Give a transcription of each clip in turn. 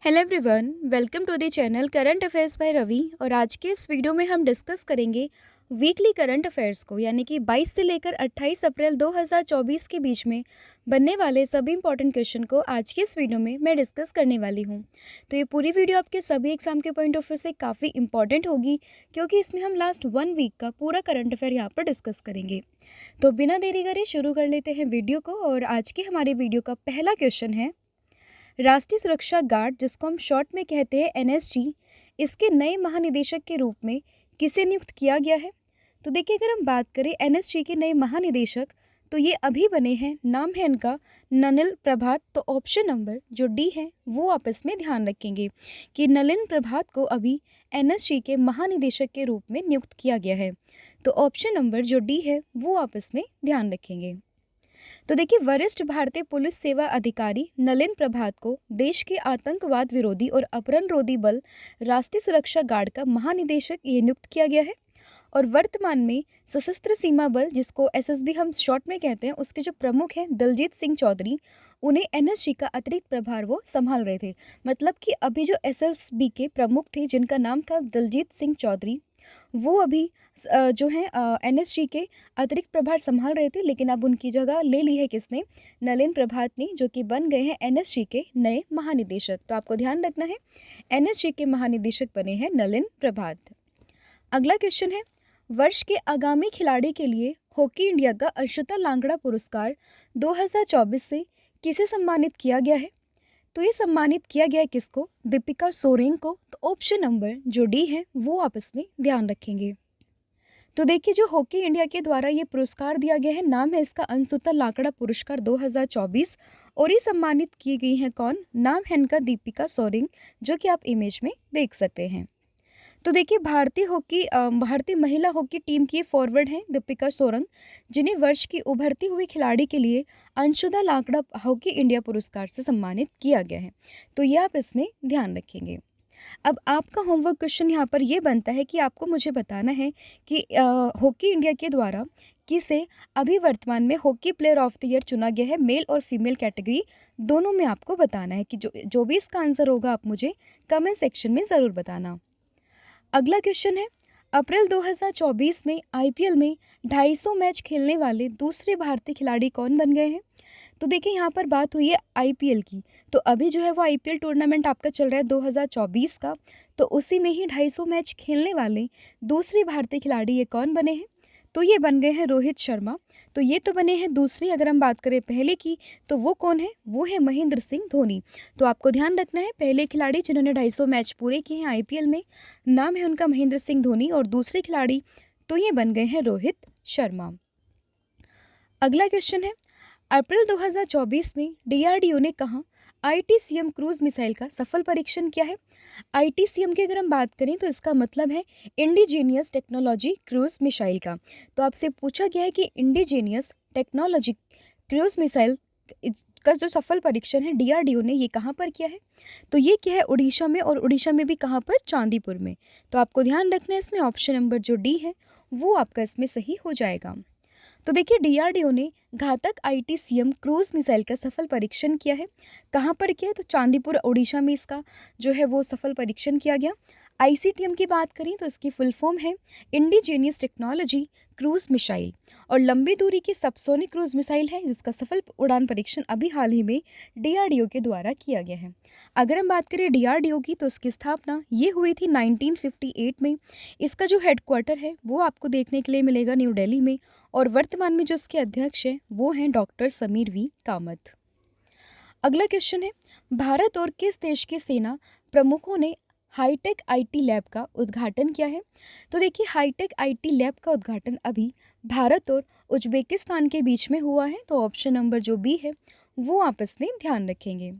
Hello everyone, welcome to the channel current affairs by Ravi. और आज के इस वीडियो में हम डिस्कस करेंगे वीकली करंट अफेयर्स को, यानी कि 22 से लेकर 28 अप्रैल 2024 के बीच में बनने वाले सभी इंपॉर्टेंट क्वेश्चन को आज की इस वीडियो में मैं डिस्कस करने वाली हूं। तो ये पूरी वीडियो आपके सभी एग्जाम के पॉइंट ऑफ व्यू से काफ़ी इंपॉर्टेंट होगी, क्योंकि इसमें हम लास्ट 1 वीक का पूरा करंट अफेयर यहाँ पर डिस्कस करेंगे। तो बिना देरी करे शुरू कर लेते हैं वीडियो को। और आज की हमारे वीडियो का पहला क्वेश्चन है, राष्ट्रीय सुरक्षा गार्ड, जिसको हम शॉर्ट में कहते हैं एनएसजी, इसके नए महानिदेशक के रूप में किसे नियुक्त किया गया है? तो देखिए, अगर हम बात करें एनएसजी के नए महानिदेशक, तो ये अभी बने हैं, नाम है इनका नलिन प्रभात। तो ऑप्शन नंबर जो डी है वो आप इसमें ध्यान रखेंगे कि नलिन प्रभात को अभी एनएसजी के महानिदेशक के रूप में नियुक्त किया गया है। तो ऑप्शन नंबर जो डी है वो आप इसमें ध्यान रखेंगे। तो देखिए, वरिष्ठ भारतीय पुलिस सेवा अधिकारी नलिन प्रभात को देश के आतंकवाद विरोधी और अपहरण रोधी बल राष्ट्रीय सुरक्षा गार्ड का महानिदेशक ये नियुक्त किया गया है। और वर्तमान में सशस्त्र सीमा बल, जिसको एसएसबी हम शॉर्ट में कहते हैं, उसके जो प्रमुख हैं दलजीत सिंह चौधरी, उन्हें एनएसजी का अतिरिक्त प्रभार वो संभाल रहे थे। मतलब कि अभी जो एसएसबी के प्रमुख थे, जिनका नाम था दलजीत सिंह चौधरी, वो अभी जो है एनएसजी के अतिरिक्त प्रभार संभाल रहे थे, लेकिन अब उनकी जगह ले ली है किसने? नलिन प्रभात ने, जो कि बन गए हैं एनएसजी के नए महानिदेशक। तो आपको ध्यान रखना है, एनएसजी के महानिदेशक बने हैं नलिन प्रभात। अगला क्वेश्चन है, वर्ष के आगामी खिलाड़ी के लिए हॉकी इंडिया का अंशुता लांगड़ा पुरस्कार 2024 से किसे सम्मानित किया गया है? तो ये सम्मानित किया गया है किसको? दीपिका सोरेन को। तो ऑप्शन नंबर जो डी है वो आप इसमें ध्यान रखेंगे। तो देखिए, जो हॉकी इंडिया के द्वारा ये पुरस्कार दिया गया है, नाम है इसका अंशुता लांगड़ा पुरस्कार 2024। और ये सम्मानित की गई हैं कौन? नाम है इनका दीपिका सोरेन, जो कि आप इमेज में देख सकते हैं। तो देखिए, भारतीय महिला हॉकी टीम की फॉरवर्ड हैं दीपिका सोरेन, जिन्हें वर्ष की उभरती हुई खिलाड़ी के लिए अंशुता लांगड़ा हॉकी इंडिया पुरस्कार से सम्मानित किया गया है। तो ये आप इसमें ध्यान रखेंगे। अब आपका होमवर्क क्वेश्चन यहाँ पर ये बनता है कि आपको मुझे बताना है कि हॉकी इंडिया के द्वारा किसे अभी वर्तमान में hockey player of the year चुना गया है, मेल और फीमेल कैटेगरी दोनों में आपको बताना है। कि जो भी इसका आंसर होगा आप मुझे कमेंट सेक्शन में ज़रूर बताना। अगला क्वेश्चन है, अप्रैल 2024 में आईपीएल में 250 मैच खेलने वाले दूसरे भारतीय खिलाड़ी कौन बन गए हैं? तो देखिए, यहाँ पर बात हुई है आईपीएल की। तो अभी जो है वो आईपीएल टूर्नामेंट आपका चल रहा है 2024 का, तो उसी में ही 250 मैच खेलने वाले दूसरे भारतीय खिलाड़ी ये कौन बने हैं? तो ये बन गए हैं रोहित शर्मा। तो ये तो बने हैं दूसरी। अगर हम बात करें पहले की, तो वो कौन है? वो है महेंद्र सिंह धोनी। तो आपको ध्यान रखना है, पहले खिलाड़ी जिन्होंने 250 मैच पूरे किए हैं आईपीएल में, नाम है उनका महेंद्र सिंह धोनी। और दूसरे खिलाड़ी तो ये बन गए हैं रोहित शर्मा। अगला क्वेश्चन है, अप्रैल 2024 में डीआरडीओ ने कहा आईटीसीएम क्रूज मिसाइल का सफल परीक्षण किया है? आईटीसीएम की अगर हम बात करें तो इसका मतलब है इंडिजीनियस टेक्नोलॉजी क्रूज मिसाइल का। तो आपसे पूछा गया है कि इंडिजीनियस टेक्नोलॉजी क्रूज मिसाइल का जो सफल परीक्षण है डीआरडीओ ने, ये कहाँ पर किया है? तो ये क्या है? उड़ीसा में। और उड़ीसा में भी कहाँ पर? चांदीपुर में। तो आपको ध्यान रखना है, इसमें ऑप्शन नंबर जो डी है वो आपका इसमें सही हो जाएगा। तो देखिए, डीआरडीओ ने घातक आईटीसीएम क्रूज मिसाइल का सफल परीक्षण किया है। कहाँ पर किया है? तो चांदीपुर उड़ीसा में इसका जो है वो सफल परीक्षण किया गया। आईसीटीएम की बात करें तो इसकी फुल फॉर्म है इंडिजीनियस टेक्नोलॉजी क्रूज मिसाइल। और लंबी दूरी की सबसोनिक क्रूज मिसाइल है, जिसका सफल उड़ान परीक्षण अभी हाल ही में डीआरडीओ के द्वारा किया गया है। अगर हम बात करें डीआरडीओ की, तो इसकी स्थापना ये हुई थी 1958 में। इसका जो हेडक्वार्टर है वो आपको देखने के लिए मिलेगा न्यू दिल्ली में। और वर्तमान में जो इसके अध्यक्ष हैं वो हैं डॉक्टर समीर वी कामत। अगला क्वेश्चन है, भारत और किस देश की सेना प्रमुखों ने हाईटेक आईटी लैब का उद्घाटन किया है? तो देखिए, हाईटेक आईटी लैब का उद्घाटन अभी भारत और उज्बेकिस्तान के बीच में हुआ है। तो ऑप्शन नंबर जो बी है वो आप इसमें ध्यान रखेंगे।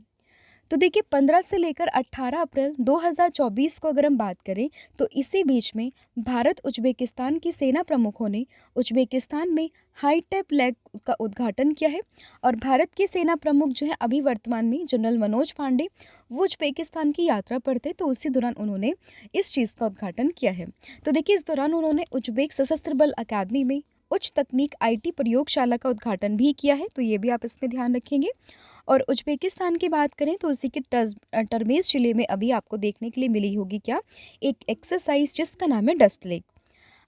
तो देखिए, 15 से लेकर 18 अप्रैल 2024 को अगर हम बात करें, तो इसी बीच में भारत उज्बेकिस्तान की सेना प्रमुखों ने उज्बेकिस्तान में हाईटेक लैब का उद्घाटन किया है। और भारत के सेना प्रमुख जो है अभी वर्तमान में जनरल मनोज पांडे, वो उज्बेकिस्तान की यात्रा पर थे, तो उसी दौरान उन्होंने इस चीज़ का उद्घाटन किया है। तो देखिए, इस दौरान उन्होंने उज्बेक सशस्त्र बल अकादमी में उच्च तकनीक आईटी प्रयोगशाला का उद्घाटन भी किया है। तो ये भी आप इसमें ध्यान रखेंगे। और उज़्बेकिस्तान की बात करें तो उसी के टर्मेस जिले में अभी आपको देखने के लिए मिली होगी क्या, एक एक्सरसाइज जिसका नाम है डस्ट लेक।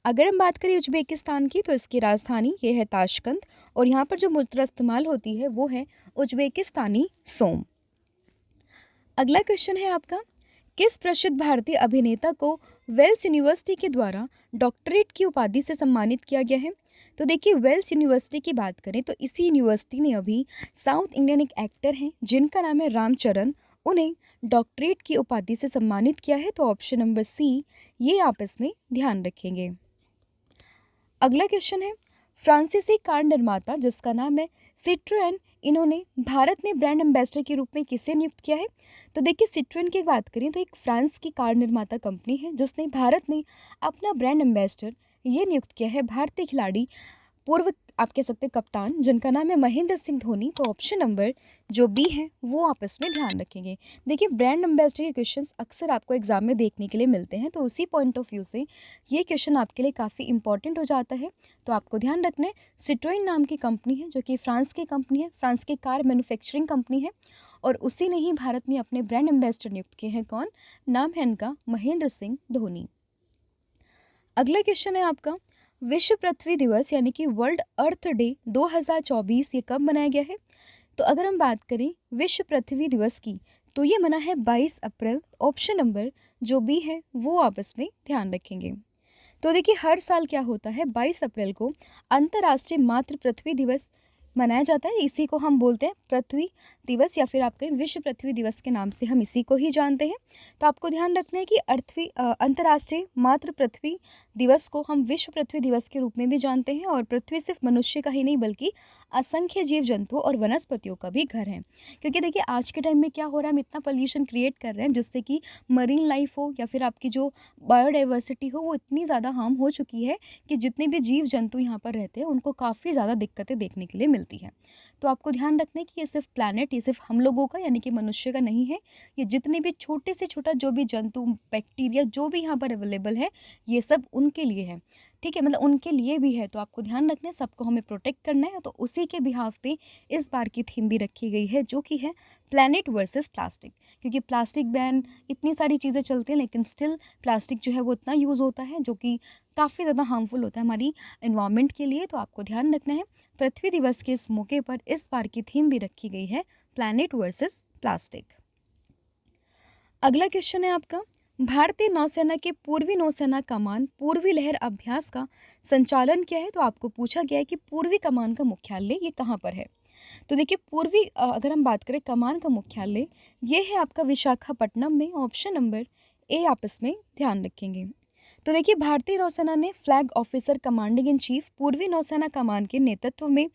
अगर हम बात करें उज़्बेकिस्तान की तो इसकी राजधानी ये है ताशकंद और यहाँ पर जो मुद्रा इस्तेमाल होती है वो है उज़्बेकिस्तानी सोम। अगला क्वेश्चन है आपका, किस प्रसिद्ध भारतीय अभिनेता को वेल्स यूनिवर्सिटी के द्वारा डॉक्टरेट की उपाधि से सम्मानित किया गया है? तो देखिए, वेल्स यूनिवर्सिटी की बात करें तो इसी यूनिवर्सिटी ने अभी साउथ इंडियन एक एक्टर हैं जिनका नाम है रामचरण, उन्हें डॉक्टरेट की उपाधि से सम्मानित किया है। तो ऑप्शन नंबर सी ये आप इसमें ध्यान रखेंगे। अगला क्वेश्चन है, फ्रांसीसी कार निर्माता जिसका नाम है सिट्रोएन, इन्होंने भारत में ब्रांड एम्बेसडर के रूप में किसे नियुक्त किया है? तो देखिए, सिट्रोएन की बात करें तो एक फ्रांस की कार निर्माता कंपनी है जिसने भारत में अपना ब्रांड एम्बेसडर ये नियुक्त किया है भारतीय खिलाड़ी, पूर्व आप कह सकते हैं कप्तान, जिनका नाम है महेंद्र सिंह धोनी। तो ऑप्शन नंबर जो बी है वो आप इसमें ध्यान रखेंगे। देखिए, ब्रांड एम्बेसडर के क्वेश्चंस अक्सर आपको एग्जाम में देखने के लिए मिलते हैं, तो उसी पॉइंट ऑफ व्यू से ये क्वेश्चन आपके लिए काफ़ी इंपॉर्टेंट हो जाता है। तो आपको ध्यान रखना है, सिट्रोइन नाम की कंपनी है जो कि फ्रांस की कंपनी है, फ्रांस की कार मैन्युफैक्चरिंग कंपनी है और उसी ने ही भारत में अपने ब्रांड एम्बेसडर नियुक्त किए हैं। कौन? नाम है इनका महेंद्र सिंह धोनी। अगला क्वेश्चन है आपका, विश्व पृथ्वी दिवस यानी कि वर्ल्ड अर्थ डे 2024 ये कब मनाया गया है? तो अगर हम बात करें विश्व पृथ्वी दिवस की तो ये मना है 22 अप्रैल। ऑप्शन नंबर जो बी है वो आप इसमें ध्यान रखेंगे। तो देखिए, हर साल क्या होता है, 22 अप्रैल को अंतर्राष्ट्रीय मातृ पृथ्वी दिवस मनाया जाता है। इसी को हम बोलते हैं पृथ्वी दिवस या फिर आप कहें विश्व पृथ्वी दिवस के नाम से हम इसी को ही जानते हैं। तो आपको ध्यान रखना है कि अंतर्राष्ट्रीय मातृ पृथ्वी दिवस को हम विश्व पृथ्वी दिवस के रूप में भी जानते हैं और पृथ्वी सिर्फ मनुष्य का ही नहीं बल्कि असंख्य जीव जंतुओं और वनस्पतियों का भी घर है। क्योंकि देखिए, आज के टाइम में क्या हो रहा है, हम इतना पोल्यूशन क्रिएट कर रहे हैं जिससे कि मरीन लाइफ हो या फिर आपकी जो बायोडाइवर्सिटी हो वो इतनी ज़्यादा हार्म हो चुकी है कि जितने भी जीव जंतु यहाँ पर रहते हैं उनको काफ़ी ज़्यादा दिक्कतें देखने के लिए मिलती हैं। तो आपको ध्यान रखना है कि ये सिर्फ प्लैनेट, ये सिर्फ हम लोगों का यानी कि मनुष्य का नहीं है, ये जितने भी छोटे से छोटा जो भी जंतु, बैक्टीरिया जो भी यहाँ पर अवेलेबल है ये सब उनके लिए है। ठीक है, मतलब उनके लिए भी है। तो आपको ध्यान रखना है, सबको हमें प्रोटेक्ट करना है। तो उसी के बिहाफ पे इस बार की थीम भी रखी गई है जो कि है प्लैनेट वर्सेस प्लास्टिक। क्योंकि प्लास्टिक बैन, इतनी सारी चीज़ें चलती हैं लेकिन स्टिल प्लास्टिक जो है वो इतना यूज़ होता है जो कि काफ़ी ज़्यादा हार्मफुल होता है हमारी इन्वायरमेंट के लिए। तो आपको ध्यान रखना है, पृथ्वी दिवस के इस मौके पर इस बार की थीम भी रखी गई है प्लैनेट वर्सेस प्लास्टिक। अगला क्वेश्चन है आपका, भारतीय नौसेना के पूर्वी नौसेना कमान पूर्वी लहर अभ्यास का संचालन क्या है? तो आपको पूछा गया है कि पूर्वी कमान का मुख्यालय ये कहाँ पर है। तो देखिए, पूर्वी अगर हम बात करें कमान का मुख्यालय ये है आपका विशाखापट्टनम में। ऑप्शन नंबर ए आप इसमें ध्यान रखेंगे। तो देखिए, भारतीय नौसेना ने flag officer commanding in chief पूर्वी नौसेना कमान के नेतृत्व में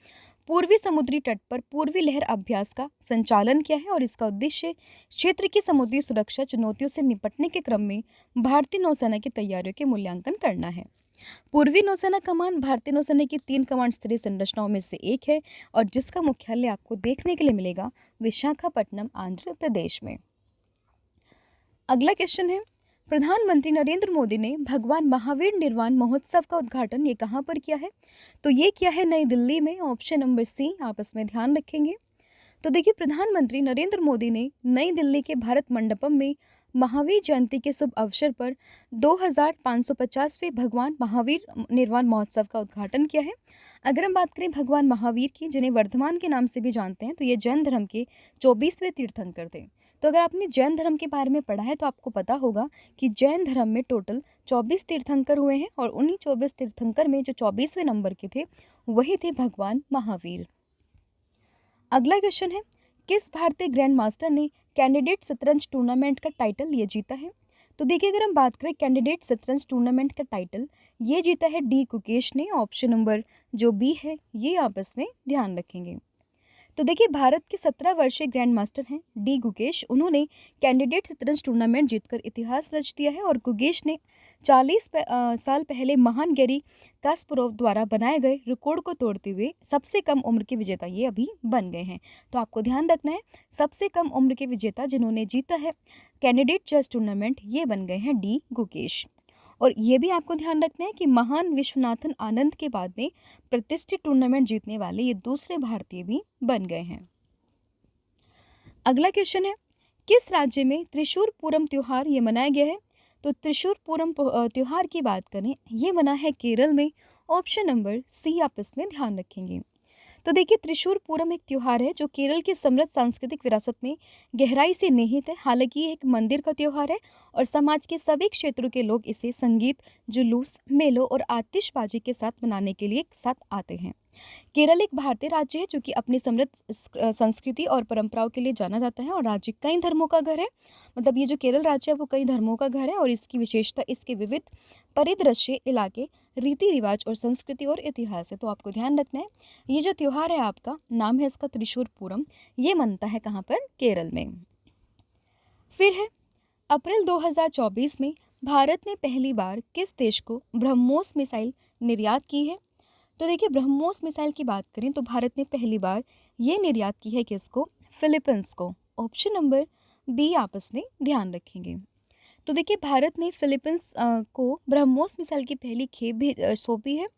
पूर्वी समुद्री तट पर पूर्वी लहर अभ्यास का संचालन किया है और इसका उद्देश्य क्षेत्र की समुद्री सुरक्षा चुनौतियों से निपटने के क्रम में भारतीय नौसेना की तैयारियों के मूल्यांकन करना है। पूर्वी नौसेना कमान भारतीय नौसेना की 3 कमांड स्तरीय संरचनाओं में से एक है और जिसका मुख्यालय आपको देखने के लिए मिलेगा विशाखापट्टनम, आंध्र प्रदेश में। अगला क्वेश्चन है, प्रधानमंत्री नरेंद्र मोदी ने भगवान महावीर निर्वाण महोत्सव का उद्घाटन ये कहाँ पर किया है? तो ये किया है नई दिल्ली में। ऑप्शन नंबर सी आप इसमें ध्यान रखेंगे। तो देखिए, प्रधानमंत्री नरेंद्र मोदी ने नई दिल्ली के भारत मंडपम में महावीर जयंती के शुभ अवसर पर 2550वें भगवान महावीर निर्वाण महोत्सव का उद्घाटन किया है। अगर हम बात करें भगवान महावीर की, जिन्हें वर्धमान के नाम से भी जानते हैं, तो ये जैन धर्म के 24वें तीर्थंकर थे। तो अगर आपने जैन धर्म के बारे में पढ़ा है तो आपको पता होगा कि जैन धर्म में टोटल 24 तीर्थंकर हुए हैं और उन्हीं 24 तीर्थंकर में जो 24वें नंबर के थे वही थे भगवान महावीर। अगला क्वेश्चन है, किस भारतीय ग्रैंड मास्टर ने कैंडिडेट शतरंज टूर्नामेंट का टाइटल ये जीता है? तो देखिए, अगर हम बात करें कैंडिडेट शतरंज टूर्नामेंट का टाइटल ये जीता है डी गुकेश ने। ऑप्शन नंबर जो बी है ये आप इसमें ध्यान रखेंगे। तो देखिए, भारत के 17 वर्षीय ग्रैंड मास्टर हैं डी गुकेश। उन्होंने कैंडिडेट शतरंज टूर्नामेंट जीतकर इतिहास रच दिया है और गुकेश ने 40 साल पहले महान गैरी कास्परोव द्वारा बनाए गए रिकॉर्ड को तोड़ते हुए सबसे कम उम्र के विजेता ये अभी बन गए हैं। तो आपको ध्यान रखना है, सबसे कम उम्र के विजेता जिन्होंने जीता है कैंडिडेट चेस टूर्नामेंट ये बन गए हैं डी गुकेश। और ये भी आपको ध्यान रखना है कि महान विश्वनाथन आनंद के बाद में प्रतिष्ठित टूर्नामेंट जीतने वाले ये दूसरे भारतीय भी बन गए हैं। अगला क्वेश्चन है, किस राज्य में त्रिशूर पूरम त्योहार ये मनाया गया है? तो त्रिशूर पूरम त्योहार की बात करें, ये मना है केरल में। ऑप्शन नंबर सी आप इसमें ध्यान रखेंगे। तो देखिए, त्रिशूर पूरम एक त्योहार है जो केरल की समृद्ध सांस्कृतिक विरासत में गहराई से निहित है। हालांकि ये एक मंदिर का त्योहार है और समाज के सभी क्षेत्रों के लोग इसे संगीत, जुलूस, मेलों और आतिशबाजी के साथ मनाने के लिए एक साथ आते हैं। केरल एक भारतीय राज्य है जो कि अपनी समृद्ध संस्कृति और परंपराओं के लिए जाना जाता है और राज्य कई धर्मों का घर है। मतलब ये जो केरल राज्य है वो कई धर्मों का घर है और इसकी विशेषता इसके विविध परिदृश्य, इलाके, रीति रिवाज और संस्कृति और इतिहास है। तो आपको ध्यान रखना है, ये जो त्योहार है आपका नाम है इसका त्रिशूर पूरम, ये मनता है कहाँ पर? केरल में। फिर है, अप्रैल 2024 में भारत ने पहली बार किस देश को ब्रह्मोस मिसाइल निर्यात की है? तो देखिए, ब्रह्मोस मिसाइल की बात करें तो भारत ने पहली बार ये निर्यात की है किसको? फिलीपींस को। ऑप्शन नंबर बी आप इसमें ध्यान रखेंगे। तो देखिए, भारत ने फिलीपींस को ब्रह्मोस मिसाइल की पहली खेप भी सौंपी है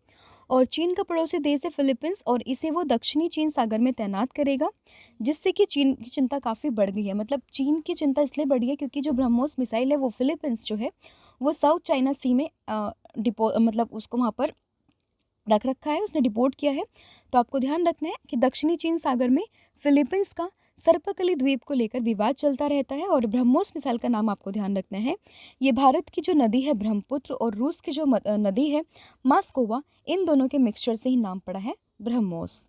और चीन का पड़ोसी देश है फिलीपींस और इसे वो दक्षिणी चीन सागर में तैनात करेगा, जिससे कि चीन की चिंता काफ़ी बढ़ गई है। मतलब चीन की चिंता इसलिए बढ़ी है क्योंकि जो ब्रह्मोस मिसाइल है वो फिलीपींस जो है वो साउथ चाइना सी में मतलब उसको वहाँ पर रख रखा है, उसने डिपोर्ट किया है। तो आपको ध्यान रखना है कि दक्षिणी चीन सागर में फिलीपींस का सर्पकली द्वीप को लेकर विवाद चलता रहता है और ब्रह्मोस मिसाइल का नाम आपको ध्यान रखना है। ये भारत की जो नदी है ब्रह्मपुत्र और रूस की जो नदी है मास्कोवा, इन दोनों के मिक्सचर से ही नाम पड़ा है ब्रह्मोस।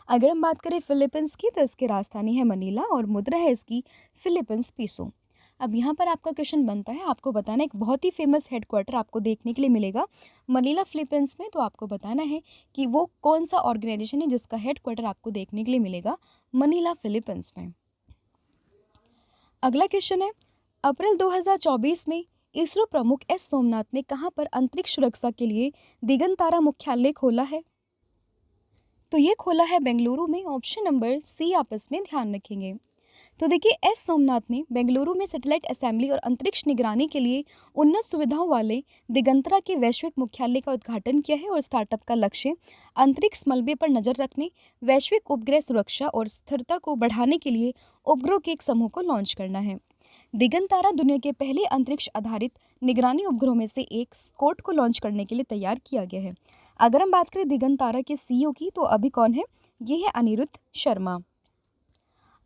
अगर हम बात करें फिलीपींस की तो इसकी राजधानी है मनीला और मुद्रा है इसकी फिलीपींस पीसो। अब यहाँ पर आपका क्वेश्चन बनता है, आपको बताना एक बहुत ही फेमस हेडक्वार्टर आपको देखने के लिए मिलेगा मनीला फिलीपींस में। तो आपको बताना है कि वो कौन सा ऑर्गेनाइजेशन है जिसका हेडक्वार्टर आपको देखने के लिए मिलेगा मनीला फिलीपींस में। अगला क्वेश्चन है, अप्रैल 2024 में इसरो प्रमुख एस सोमनाथ ने कहाँ पर अंतरिक्ष सुरक्षा के लिए दिगंतारा मुख्यालय खोला है? तो ये खोला है बेंगलुरु में। ऑप्शन नंबर सी आप इसमें ध्यान रखेंगे। तो देखिए, एस सोमनाथ ने बेंगलुरु में सैटेलाइट असेंबली और अंतरिक्ष निगरानी के लिए उन्नत सुविधाओं वाले दिगंतरा के वैश्विक मुख्यालय का उद्घाटन किया है और स्टार्टअप का लक्ष्य अंतरिक्ष मलबे पर नजर रखने, वैश्विक उपग्रह सुरक्षा और स्थिरता को बढ़ाने के लिए उपग्रह के एक समूह को लॉन्च करना है। दिगंतारा दुनिया के पहले अंतरिक्ष आधारित निगरानी उपग्रहों में से एक स्कोट को लॉन्च करने के लिए तैयार किया गया है। अगर हम बात करें दिगंतारा के सीईओ की तो अभी कौन है? ये है अनिरुद्ध शर्मा।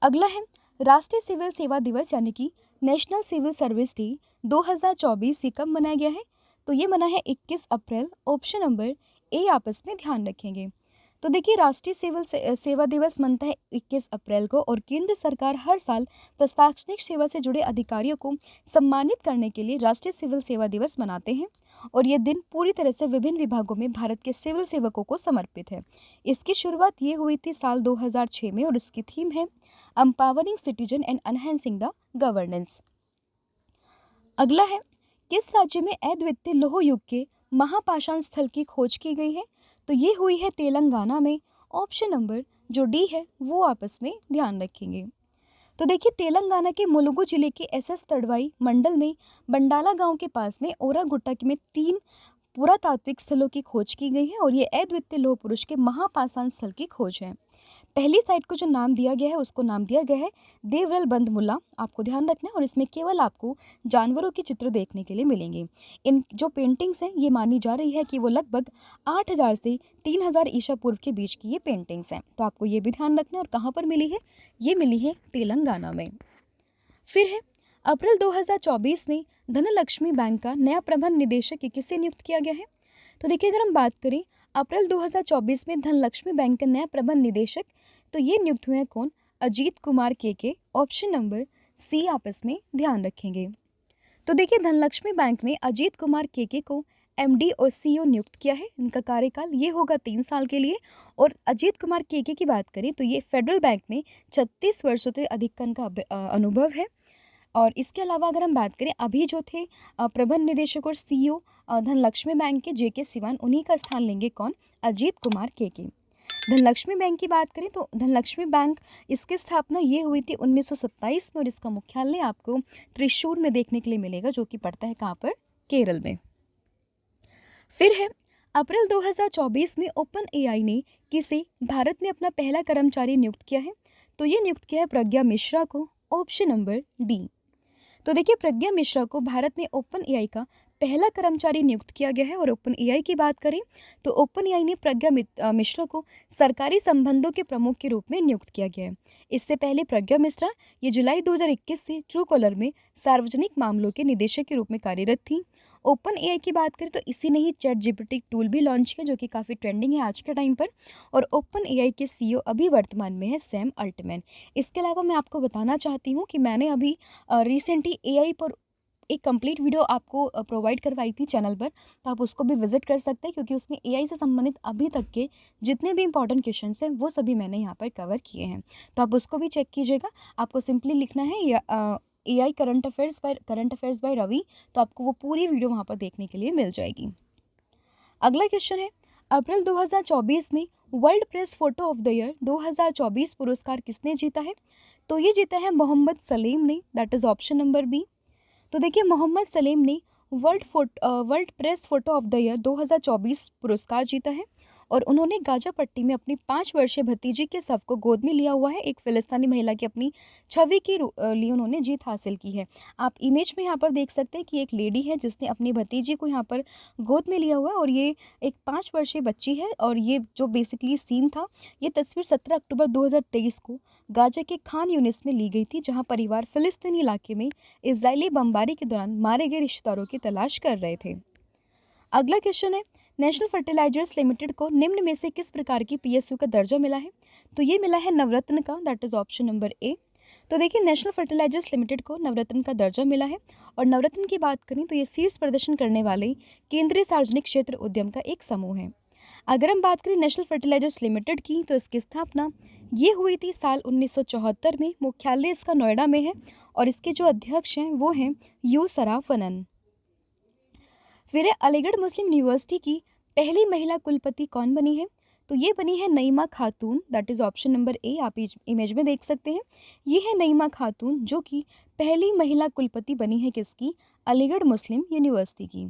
अगला है, राष्ट्रीय सिविल सेवा दिवस यानी कि नेशनल सिविल सर्विस डे 2024 ये कब मनाया गया है? तो ये मना है 21 अप्रैल। ऑप्शन नंबर ए आप इसमें ध्यान रखेंगे। तो देखिए, राष्ट्रीय सिविल सेवा दिवस मनता है 21 अप्रैल को और केंद्र सरकार हर साल प्रशासनिक सेवा से जुड़े अधिकारियों को सम्मानित करने के लिए राष्ट्रीय सिविल सेवा दिवस मनाते हैं और ये दिन पूरी तरह से विभिन्न विभागों में भारत के सिविल सेवकों को समर्पित है। इसकी शुरुआत ये हुई थी साल 2006 में और इसकी थीम है empowering citizen and enhancing the governance. अगला है, किस राज्य में अद्वितीय लौह युग के महापाषाण स्थल की खोज की गई है? तो ये हुई है तेलंगाना में। ऑप्शन नंबर जो डी है वो आपस में ध्यान रखेंगे। तो देखिए, तेलंगाना के मुलुगु जिले के एसएस तड़वाई मंडल में बंडाला गांव के पास में ओरागुट्टा में 3 पुरातात्विक स्थलों की खोज की गई है और ये अद्वितीय लौह पुरुष के महापाषाण स्थल की खोज है। पहली साइट को जो नाम दिया गया है उसको नाम दिया गया है देवरल बंधमुला। आपको ध्यान रखना है और इसमें केवल आपको जानवरों के चित्र देखने के लिए मिलेंगे। इन जो पेंटिंग्स हैं ये मानी जा रही है कि वो लगभग 8000 से 3000 ईसा पूर्व के बीच की ये पेंटिंग्स हैं। तो आपको ये भी ध्यान रखना है। और कहाँ पर मिली है? ये मिली है तेलंगाना में। फिर है, अप्रैल 2024 में धनलक्ष्मी बैंक का नया प्रबंध निदेशक किसे नियुक्त किया गया है? तो देखिए, अगर हम बात करें अप्रैल 2024 में धनलक्ष्मी बैंक का नया प्रबंध निदेशक, तो ये नियुक्त हुए हैं कौन? अजीत कुमार के। ऑप्शन नंबर सी आप इसमें ध्यान रखेंगे। तो देखिए, धनलक्ष्मी बैंक ने अजीत कुमार के को एमडी और सीईओ नियुक्त किया है। इनका कार्यकाल ये होगा 3 साल के लिए। और अजीत कुमार के की बात करें तो ये फेडरल बैंक में 36 वर्षों से अधिक का इनका अनुभव है। और इसके अलावा अगर हम बात करें अभी जो थे प्रबंध निदेशक और सीईओ धनलक्ष्मी बैंक के जेके सिवान, उन्हीं का स्थान लेंगे कौन? अजीत कुमार के। धनलक्ष्मी बैंक की बात करें तो धनलक्ष्मी बैंक इसकी स्थापना ये हुई थी 1927 में और इसका मुख्यालय आपको त्रिशूर में देखने के लिए मिलेगा जो कि पड़ता है कहाँ पर? केरल में। फिर है, अप्रैल 2024 में ओपन एआई ने किसे भारत में अपना पहला कर्मचारी नियुक्त किया है? तो ये नियुक्त किया है प्रज्ञा मिश्रा को। Option number D. तो देखिए प्रज्ञा मिश्रा को भारत में ओपन एआई का पहला कर्मचारी नियुक्त किया गया है। और ओपन एआई की बात करें तो ओपन एआई ने प्रज्ञा मिश्रा को सरकारी संबंधों के प्रमुख के रूप में नियुक्त किया गया है। इससे पहले प्रज्ञा मिश्रा ये जुलाई 2021 से ट्रू कॉलर में सार्वजनिक मामलों के निदेशक के रूप में कार्यरत थी। ओपन एआई की बात करें तो इसी ने ही चैट जीपीटी टूल भी लॉन्च किया, जो कि काफ़ी ट्रेंडिंग है आज के टाइम पर। और ओपन एआई के सीईओ अभी वर्तमान में है सैम अल्टमैन। इसके अलावा मैं आपको बताना चाहती हूँ कि मैंने अभी रिसेंटली एआई पर एक कंप्लीट वीडियो आपको प्रोवाइड करवाई थी चैनल पर, तो आप उसको भी विजिट कर सकते हैं, क्योंकि उसमें एआई से संबंधित अभी तक के जितने भी इंपॉर्टेंट क्वेश्चंस हैं वो सभी मैंने यहाँ पर कवर किए हैं। तो आप उसको भी चेक कीजिएगा। आपको सिंपली लिखना है AI current affairs by Ravi, तो आपको वो पूरी वीडियो वहाँ पर देखने के लिए मिल जाएगी। अगला क्वेश्चन है, अप्रैल 2024 में world press photo of the year 2024 पुरस्कार किसने जीता है? तो ये जीता है मोहम्मद सलीम ने, that is option number B. तो देखिए मोहम्मद सलीम ने world press photo of the year 2024 पुरस्कार जीता है। और उन्होंने गाजापट्टी में अपनी 5 वर्षीय भतीजी के शव को गोद में लिया हुआ है। एक फिलिस्तीनी महिला की अपनी छवि के लिए उन्होंने जीत हासिल की है। आप इमेज में यहाँ पर देख सकते हैं कि एक लेडी है जिसने अपनी भतीजी को यहाँ पर गोद में लिया हुआ है, और ये एक 5 वर्षीय बच्ची है। और ये जो बेसिकली सीन था, ये तस्वीर 17 अक्टूबर 2023 को गाजा के खान यूनिस में ली गई थी, जहाँ परिवार फिलिस्तीनी इलाके में इजरायली बमबारी के दौरान मारे गए रिश्तेदारों की तलाश कर रहे थे। अगला क्वेश्चन है, नेशनल फर्टिलाइजर्स लिमिटेड को निम्न में से किस प्रकार की पीएसयू का दर्जा मिला है? तो ये मिला है नवरत्न का, that is option number A. तो देखिए नेशनल फर्टिलाइजर्स लिमिटेड को नवरत्न का दर्जा मिला है। और नवरत्न की बात करें तो ये शीर्ष प्रदर्शन करने वाले केंद्रीय सार्वजनिक क्षेत्र उद्यम का एक समूह है। अगर हम बात करें नेशनल फर्टिलाइजर्स लिमिटेड की, तो इसकी स्थापना ये हुई थी साल 1974 में। मुख्यालय इसका नोएडा में है, और इसके जो अध्यक्ष हैं वो हैं यू सरावनन। फिर है, अलीगढ़ मुस्लिम यूनिवर्सिटी की पहली महिला कुलपति कौन बनी है? तो ये बनी है नईमा खातून, दैट इज़ ऑप्शन नंबर ए। आप इमेज में देख सकते हैं, ये है नईमा खातून जो कि पहली महिला कुलपति बनी है किसकी? अलीगढ़ मुस्लिम यूनिवर्सिटी की।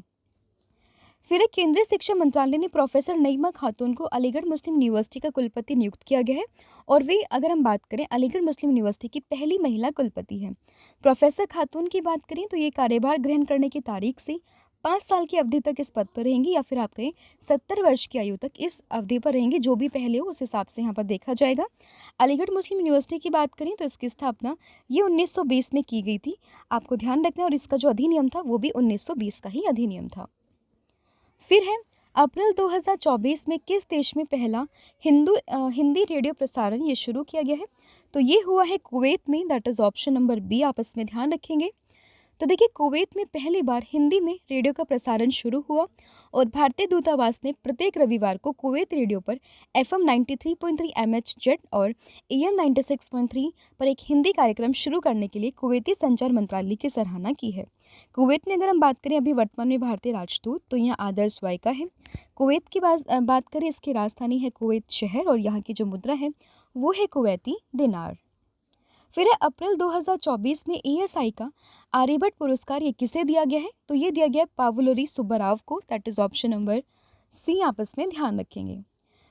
फिर एक केंद्रीय शिक्षा मंत्रालय ने प्रोफेसर नईमा खातून को अलीगढ़ मुस्लिम यूनिवर्सिटी का कुलपति नियुक्त किया गया है। और वे, अगर हम बात करें, अलीगढ़ मुस्लिम यूनिवर्सिटी की पहली महिला कुलपति है। प्रोफेसर खातून की बात करें तो ये कार्यभार ग्रहण करने की तारीख से 5 साल की अवधि तक इस पद पर रहेंगी, या फिर आप कहें 70 वर्ष की आयु तक इस अवधि पर रहेंगी, जो भी पहले हो उस हिसाब से यहाँ पर देखा जाएगा। अलीगढ़ मुस्लिम यूनिवर्सिटी की बात करें तो इसकी स्थापना ये 1920 में की गई थी, आपको ध्यान रखना है। और इसका जो अधिनियम था वो भी 1920 का ही अधिनियम था। फिर है, अप्रैल 2024 में किस देश में पहला हिंदी रेडियो प्रसारण ये शुरू किया गया है? तो ये हुआ है कुवैत में, that is option number B. आप इसमें ध्यान रखेंगे। तो देखिए कुवैत में पहली बार हिंदी में रेडियो का प्रसारण शुरू हुआ, और भारतीय दूतावास ने प्रत्येक रविवार को कुवैत रेडियो पर FM 93.3 MHz और AM 96.3 पर एक हिंदी कार्यक्रम शुरू करने के लिए कुवैती संचार मंत्रालय की सराहना की है। कुवैत में अगर हम बात करें अभी वर्तमान में भारतीय राजदूत, तो यहाँ आदर्श वाइका है। कुवैत की बात करें, इसकी राजधानी है कुवैत शहर, और यहाँ की जो मुद्रा है वो है कुवैती दिनार। फिर है, अप्रैल 2024 में ESI का आर्यभट्ट पुरस्कार ये किसे दिया गया है? तो ये दिया गया पावलोरी सुब्बाराव को, that is option number C. आप इसमें ध्यान रखेंगे।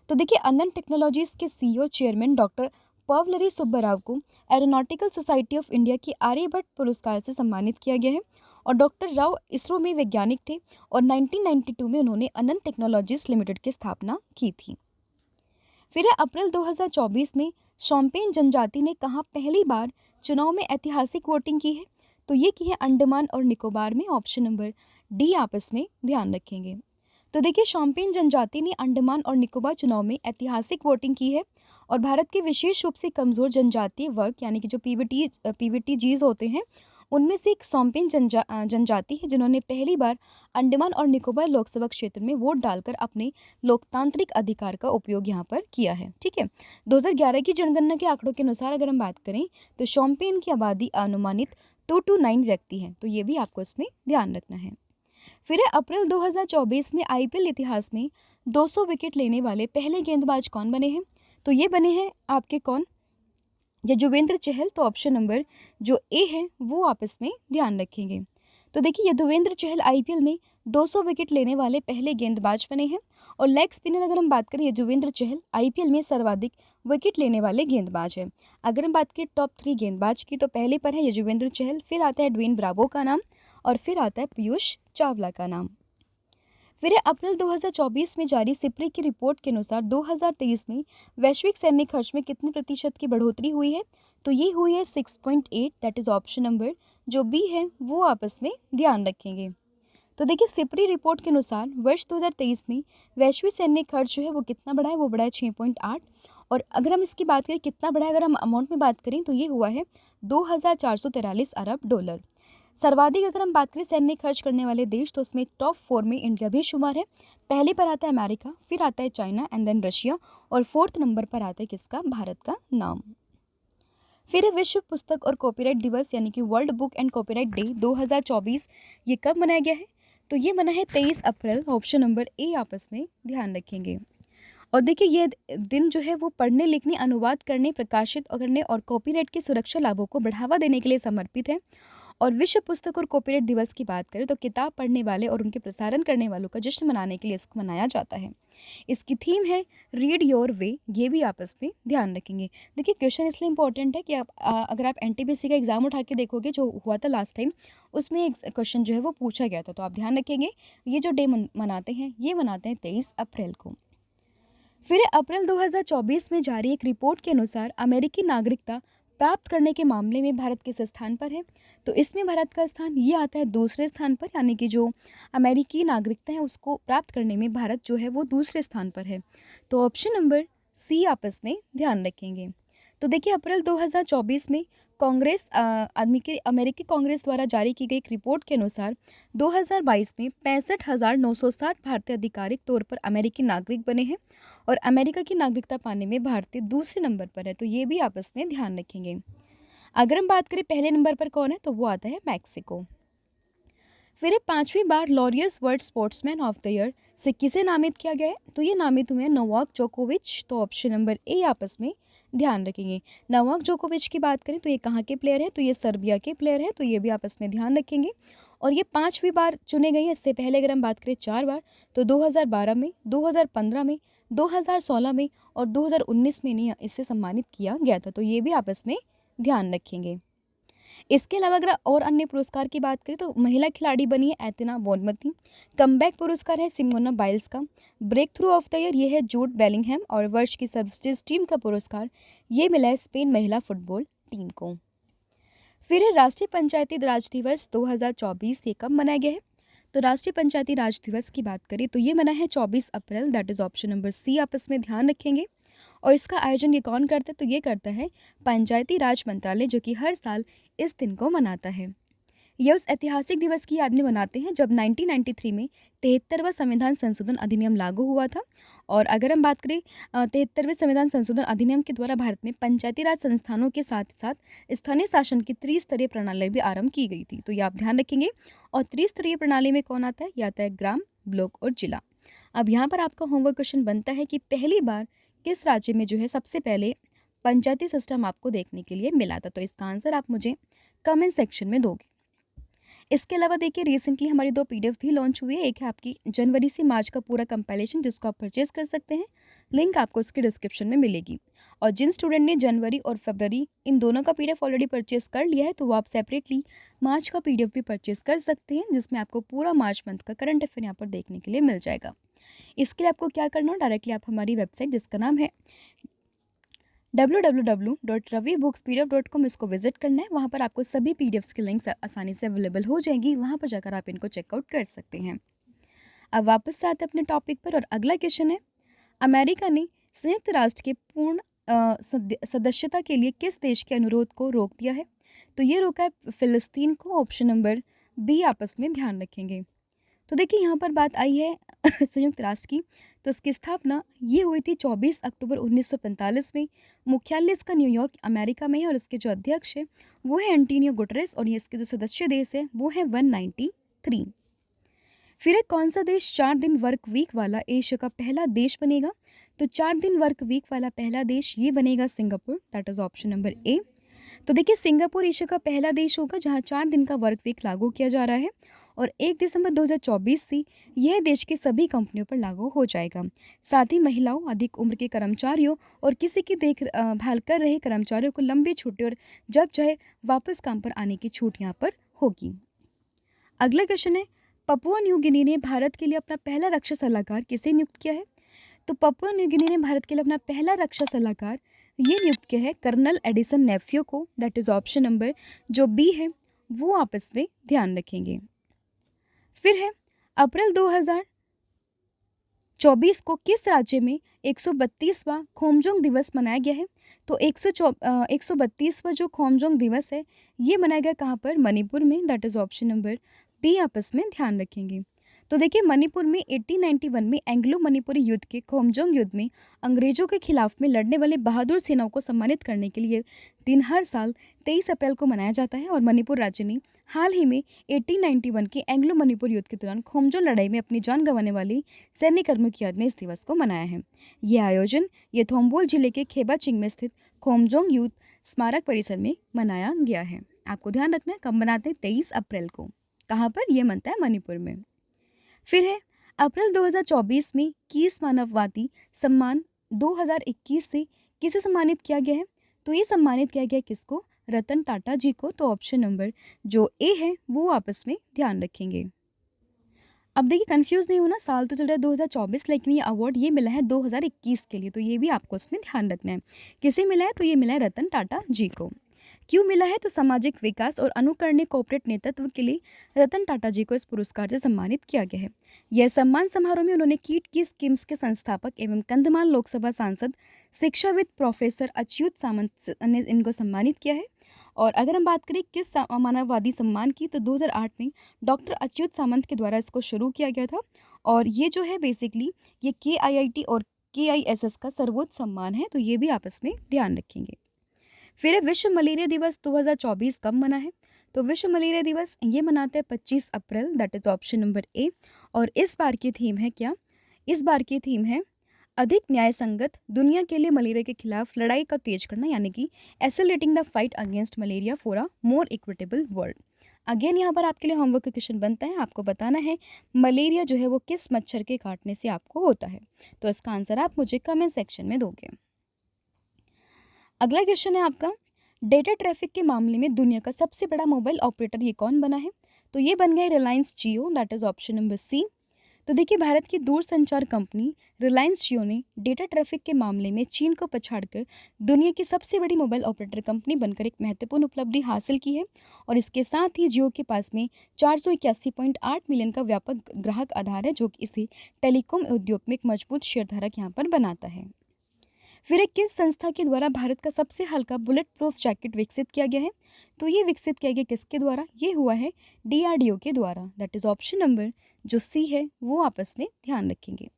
तो देखिए अनंत टेक्नोलॉजीज के CEO chairman doctor Pawlori Subbarao को एरोनॉटिकल सोसाइटी ऑफ इंडिया की आर्यभट्ट पुरस्कार से सम्मानित किया गया है। और डॉक्टर राव इसरो में वैज्ञानिक थे, और 1992 में उन्होंने अनंत टेक्नोलॉजीज लिमिटेड की स्थापना की थी। फिर है, अप्रैल 2024 में शोम्पेन जनजाति ने कहाँ पहली बार चुनाव में ऐतिहासिक वोटिंग की है? तो ये की है अंडमान और निकोबार में, ऑप्शन नंबर डी। आप इसमें ध्यान रखेंगे। तो देखिए शोम्पेन जनजाति ने अंडमान और निकोबार चुनाव में ऐतिहासिक वोटिंग की है। और भारत के विशेष रूप से कमज़ोर जनजातीय वर्ग यानी कि जो PVTGs होते हैं, उनमें से एक शोम्पेन जनजाति है, जिन्होंने पहली बार अंडमान और निकोबार लोकसभा क्षेत्र में वोट डालकर अपने लोकतांत्रिक अधिकार का उपयोग यहाँ पर किया है। ठीक है, 2011 की जनगणना के आंकड़ों के अनुसार अगर हम बात करें तो शोम्पेन की आबादी अनुमानित 229 व्यक्ति हैं, तो ये भी आपको इसमें ध्यान रखना है। फिर है, अप्रैल 2024 में IPL इतिहास में 200 विकेट लेने वाले पहले गेंदबाज कौन बने हैं? तो ये बने हैं आपके कौन? यजुवेंद्र चहल। तो ऑप्शन नंबर जो ए है वो आप इसमें ध्यान रखेंगे। तो देखिए यजुवेंद्र चहल आईपीएल में 200 विकेट लेने वाले पहले गेंदबाज बने हैं। और लेग स्पिनर अगर हम बात करें, यजुवेंद्र चहल आईपीएल में सर्वाधिक विकेट लेने वाले गेंदबाज हैं। अगर हम बात करें टॉप 3 गेंदबाज की, तो पहले पर है यजुवेंद्र चहल, फिर आता है ड्वेन ब्रावो का नाम, और फिर आता है पीयूष चावला का नाम। फिर अप्रैल 2024 में जारी सिप्री की रिपोर्ट के अनुसार 2023 में वैश्विक सैन्य खर्च में कितने प्रतिशत की बढ़ोतरी हुई है? तो ये हुई है 6.8, दैट इज ऑप्शन नंबर जो बी है वो आपस में ध्यान रखेंगे। तो देखिए सिप्री रिपोर्ट के अनुसार वर्ष 2023 में वैश्विक सैन्य खर्च जो है वो कितना बढ़ा है? वो बढ़ा है 6.8। और अगर हम इसकी बात करें कितना बढ़ा है, अगर हम अमाउंट में बात करें तो ये हुआ है 2443 अरब डॉलर। सर्वाधिक अगर हम बात करें सैन्य खर्च करने वाले देश, तो उसमें टॉप 4 में इंडिया भी शुमार है। पहले पर आता है अमेरिका, फिर आता है चाइना एंड देन रशिया, और 4th नंबर पर आता है किसका? भारत का नाम। फिर है विश्व पुस्तक और कॉपीराइट दिवस यानी कि world book and copyright day 2024, ये कब मनाया गया है? तो ये मना है 23 अप्रैल, ऑप्शन नंबर ए आपस में ध्यान रखेंगे। और देखिए ये दिन जो है वो पढ़ने लिखने अनुवाद करने प्रकाशित करने और कॉपीराइट की सुरक्षा लाभों को बढ़ावा देने के लिए समर्पित है। और विश्व पुस्तक और कॉपीराइट दिवस की बात करें तो किताब पढ़ने वाले और उनके प्रसारण करने वालों का जश्न मनाने के लिए इसको मनाया जाता है। इसकी थीम है रीड योर वे, ये भी आपस में ध्यान रखेंगे। देखिए क्वेश्चन इसलिए इंपॉर्टेंट है कि आप अगर आप एनटीपीसी का एग्जाम उठा के देखोगे जो हुआ था लास्ट टाइम, उसमें एक क्वेश्चन जो है वो पूछा गया था, तो आप ध्यान रखेंगे। ये जो डे मनाते हैं ये मनाते हैं 23 अप्रैल को। फिर अप्रैल 2024 में जारी एक रिपोर्ट के अनुसार अमेरिकी नागरिकता प्राप्त करने के मामले में भारत किस स्थान पर है? तो इसमें भारत का स्थान ये आता है दूसरे स्थान पर, यानी कि जो अमेरिकी नागरिकता है उसको प्राप्त करने में भारत जो है वो दूसरे स्थान पर है। तो ऑप्शन नंबर सी आपस में ध्यान रखेंगे। तो देखिए अप्रैल 2024 में कांग्रेस अमेरिकी कांग्रेस द्वारा जारी की गई एक रिपोर्ट के अनुसार 2022 में 65,960 भारतीय आधिकारिक तौर पर अमेरिकी नागरिक बने हैं, और अमेरिका की नागरिकता पाने में भारतीय दूसरे नंबर पर है। तो ये भी आपस में ध्यान रखेंगे। अगर हम बात करें पहले नंबर पर कौन है, तो वो आता है मैक्सिको। फिर 5वीं बार Laureus world sportsman of the year से किसे नामित किया गया है? तो ये नामित हुए हैं नोवाक जोकोविच। तो ऑप्शन नंबर ए आपस में ध्यान रखेंगे। नोवाक जोकोविच की बात करें तो ये कहाँ के प्लेयर हैं? तो ये सर्बिया के प्लेयर हैं, तो ये भी आपस में ध्यान रखेंगे। और ये 5वीं बार चुने गए हैं। इससे पहले अगर हम बात करें 4 बार, तो 2012 में, 2015 में, 2016 में और 2019 में इन्हें इससे सम्मानित किया गया था। तो ये भी आपस में ध्यान रखेंगे। इसके अलावा अगर और अन्य पुरस्कार की बात करें तो महिला खिलाड़ी बनी है एतना बोनमती। कमबैक पुरस्कार है सिमोना बाइल्स का। Breakthrough of the year ये है जूड बेलिंगहैम। और वर्ष की सर्वश्रेष्ठ टीम का पुरस्कार ये मिला है स्पेन महिला फुटबॉल टीम को। फिर है राष्ट्रीय पंचायती राज दिवस 2024, ये कब मनाया गया है? तो राष्ट्रीय पंचायती राज दिवस की बात करें तो ये मना है 24 April, that is option number C आपस में ध्यान रखेंगे। और इसका आयोजन ये कौन करता है? तो ये करता है पंचायती राज मंत्रालय, जो कि हर साल इस दिन को मनाता है। यह उस ऐतिहासिक दिवस की याद में मनाते हैं जब 1993 में 73वां संविधान संशोधन अधिनियम लागू हुआ था। और अगर हम बात करें 73वें संविधान संशोधन अधिनियम के द्वारा भारत में पंचायती राज संस्थानों के साथ साथ स्थानीय शासन की त्रिस्तरीय प्रणाली भी आरंभ की गई थी। तो ये आप ध्यान रखेंगे। और त्रिस्तरीय प्रणाली में कौन आता है? यह आता है ग्राम, ब्लॉक और जिला। अब यहाँ पर आपका होमवर्क क्वेश्चन बनता है कि पहली बार किस राज्य में जो है सबसे पहले पंचायती सिस्टम आपको देखने के लिए मिला था? तो इसका आंसर आप मुझे कमेंट सेक्शन में दोगे। इसके अलावा देखिए रिसेंटली हमारी 2 PDF भी लॉन्च हुई है। एक है आपकी जनवरी से मार्च का पूरा कंपाइलेशन, जिसको आप परचेज कर सकते हैं। लिंक आपको इसके डिस्क्रिप्शन में मिलेगी। और जिन स्टूडेंट ने जनवरी और फरवरी इन दोनों का PDF ऑलरेडी परचेज कर लिया है, तो वो आप सेपरेटली मार्च का PDF भी परचेज कर सकते हैं, जिसमें आपको पूरा मार्च मंथ का करंट अफेयर यहाँ पर देखने के लिए मिल जाएगा। इसके लिए आपको क्या करना हो, डायरेक्टली आप हमारी वेबसाइट जिसका नाम है www.ravibooks.pdf.com इसको विजिट करना है। वहाँ पर आपको सभी PDFs की लिंक्स आसानी से अवेलेबल हो जाएंगी। वहाँ पर जाकर आप इनको चेकआउट कर सकते हैं। अब वापस से आते हैं अपने टॉपिक पर, और अगला क्वेश्चन है अमेरिका ने संयुक्त राष्ट्र के पूर्ण सदस्यता के लिए किस देश के अनुरोध को रोक दिया है? तो ये रोका है फिलिस्तीन को। ऑप्शन नंबर बी आपस में ध्यान रखेंगे। तो देखिए यहाँ पर बात आई है संयुक्त राष्ट्र की, तो इसकी स्थापना ये हुई थी 24 अक्टूबर 1945 में। मुख्यालय इसका न्यूयॉर्क अमेरिका में है, और इसके जो अध्यक्ष है वो है एंटोनियो गुटेरेस, और ये इसके जो सदस्य देश है वो है 193। फिर कौन सा देश 4 दिन वर्क वीक वाला एशिया का पहला देश बनेगा? तो 4 दिन वर्क वीक वाला पहला देश ये बनेगा Singapore, that is option number A. तो देखिए सिंगापुर एशिया का पहला देश होगा जहां 4 दिन का वर्क वीक लागू किया जा रहा है और 1 दिसंबर 2024 से यह देश की सभी कंपनियों पर लागू हो जाएगा। साथ ही महिलाओं, अधिक उम्र के कर्मचारियों और किसी की देखभाल कर रहे कर्मचारियों को लंबी छुट्टी और जब चाहे वापस काम पर आने की छूट यहाँ पर होगी। अगला क्वेश्चन है, पपुआ न्यू गिनी ने भारत के लिए अपना पहला रक्षा सलाहकार किसे नियुक्त किया है? तो पपुआ न्यू गिनी ने भारत के लिए अपना पहला रक्षा सलाहकार ये नियुक्त किया है कर्नल एडिसन नेफ्यू को, दैट इज ऑप्शन नंबर जो बी है वो आपस में ध्यान रखेंगे। फिर है अप्रैल 2024 को किस राज्य में 132वां खोमजोंग दिवस मनाया गया है? तो 132वां जो खोमजोंग दिवस है ये मनाया गया कहाँ पर? मणिपुर में, that is option number B आपस में ध्यान रखेंगे। तो देखिए मणिपुर में 1891 में एंग्लो मणिपुरी युद्ध के खोमजोंग युद्ध में अंग्रेजों के खिलाफ में लड़ने वाले बहादुर सेनाओं को सम्मानित करने के लिए दिन हर साल 23 अप्रैल को मनाया जाता है और मणिपुर राज्य ने हाल ही में 1891 के एंग्लो मणिपुर युद्ध के दौरान खोमजोंग लड़ाई में अपनी जान गंवाने वाली सैन्यकर्मियों की याद में इस दिवस को मनाया है। यह आयोजन येथोंबोल जिले के खेबाचिंग में स्थित खोमजोंग युद्ध स्मारक परिसर में मनाया गया है। आपको ध्यान रखना है कब मनाते हैं? 23 अप्रैल को। कहाँ पर? यह मनता है मणिपुर में। फिर है अप्रैल 2024 में किस मानववादी सम्मान 2021 से किसे सम्मानित किया गया है? तो ये सम्मानित किया गया किसको? रतन टाटा जी को। तो ऑप्शन नंबर जो ए है वो आपस में ध्यान रखेंगे। अब देखिए कंफ्यूज नहीं होना, साल तो चल रहा है 2024 लेकिन ये अवार्ड ये मिला है 2021 के लिए, तो ये भी आपको उसमें ध्यान रखना है। किसे मिला है? तो ये मिला है रतन टाटा जी को। क्यों मिला है? तो सामाजिक विकास और अनुकरणीय कॉर्पोरेट नेतृत्व के लिए रतन टाटा जी को इस पुरस्कार से सम्मानित किया गया है। यह सम्मान समारोह में उन्होंने कीट की स्कीम्स के संस्थापक एवं कंधमाल लोकसभा सांसद शिक्षाविद प्रोफेसर अच्युत सामंत ने इनको सम्मानित किया है। और अगर हम बात करें किस मानववादी सम्मान की, तो 2008 में डॉक्टर अच्युत सामंत के द्वारा इसको शुरू किया गया था और ये जो है बेसिकली ये KIIT और KISS का सर्वोच्च सम्मान है, तो ये भी आपस में ध्यान रखेंगे। फिर विश्व मलेरिया दिवस 2024 कब मना है? तो विश्व मलेरिया दिवस ये मनाते हैं 25 April, that is option number A. और इस बार की थीम है क्या? इस बार की थीम है अधिक न्याय संगत दुनिया के लिए मलेरिया के खिलाफ लड़ाई का तेज करना, यानी कि accelerating the fight against malaria for a more equitable world. Again यहाँ पर आपके लिए होमवर्क का क्वेश्चन बनता है, आपको बताना है मलेरिया जो है वो किस मच्छर के काटने से आपको होता है। तो इसका आंसर आप मुझे कमेंट सेक्शन में दोगे। अगला क्वेश्चन है आपका, डेटा ट्रैफिक के मामले में दुनिया का सबसे बड़ा मोबाइल ऑपरेटर ये कौन बना है? तो ये बन गया Reliance Jio, that is option number C. तो देखिए भारत की दूरसंचार कंपनी रिलायंस जियो ने डेटा ट्रैफिक के मामले में चीन को पछाड़कर दुनिया की सबसे बड़ी मोबाइल ऑपरेटर कंपनी बनकर एक महत्वपूर्ण उपलब्धि हासिल की है और इसके साथ ही जियो के पास में 481.8 मिलियन का व्यापक ग्राहक आधार है, जो कि इसे टेलीकॉम उद्योग में एक मजबूत शेयरधारक यहाँ पर बनाता है। फिर एक किस संस्था के द्वारा भारत का सबसे हल्का बुलेट प्रूफ जैकेट विकसित किया गया है? तो ये विकसित किया गया किसके द्वारा? ये हुआ है DRDO के द्वारा, दैट इज ऑप्शन नंबर जो सी है वो आपस में ध्यान रखेंगे।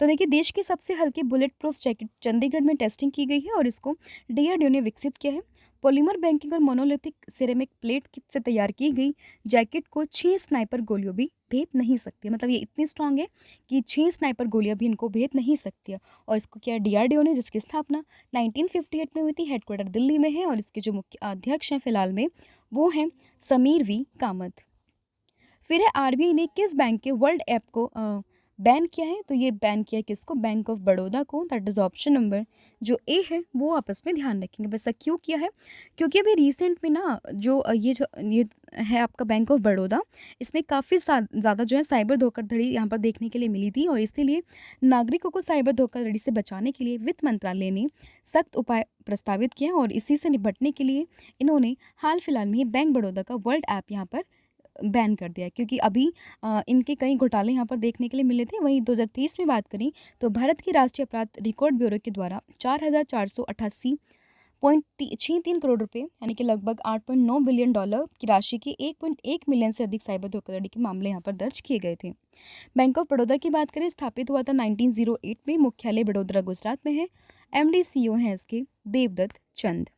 तो देखिए देश के सबसे हल्के बुलेट प्रूफ जैकेट चंडीगढ़ में टेस्टिंग की गई है और इसको DRDO ने विकसित किया है। पॉलीमर बैंकिंग और मोनोलिथिक सिरेमिक प्लेट से तैयार की गई जैकेट को 6 स्नाइपर गोलियों भी भेद नहीं सकती, मतलब ये इतनी स्ट्रांग है कि 6 स्नाइपर गोलियां भी इनको भेद नहीं सकती है। और इसको किया DRDO ने, जिसकी स्थापना 1958 में हुई थी, हेडक्वार्टर दिल्ली में है और इसके जो मुख्य अध्यक्ष हैं फिलहाल में वो हैं समीर V कामत। फिर है RBI ने किस बैंक के वर्ल्ड ऐप को बैन किया है? तो ये बैन किया है किसको? बैंक ऑफ बड़ौदा को, दैट इज ऑप्शन नंबर जो ए है वो आपस में ध्यान रखेंगे। वैसा क्यों किया है? क्योंकि अभी रिसेंट में ना जो ये है आपका बैंक ऑफ बड़ौदा, इसमें काफ़ी ज़्यादा जो है साइबर धोखाधड़ी यहाँ पर देखने के लिए मिली थी और इसीलिए नागरिकों को साइबर धोखाधड़ी से बचाने के लिए वित्त मंत्रालय ने सख्त उपाय प्रस्तावित किया और इसी से निपटने के लिए इन्होंने हाल फिलहाल में ही बैंक बड़ौदा का वर्ल्ड ऐप यहाँ पर बैन कर दिया, क्योंकि अभी इनके कई घोटाले यहाँ पर देखने के लिए मिले थे। वहीं 2023 में बात करें तो भारत की राष्ट्रीय अपराध रिकॉर्ड ब्यूरो के द्वारा 4,488.63 करोड़ रुपए यानी कि लगभग $8.9 बिलियन की राशि के 1.1 मिलियन से अधिक साइबर धोखाधड़ी के मामले यहाँ पर दर्ज किए गए थे। बैंक ऑफ बड़ौदा की बात करें, स्थापित हुआ था 1908 में, मुख्यालय बड़ोदरा गुजरात में है। MD CEO हैं इसके देवदत्त चंद।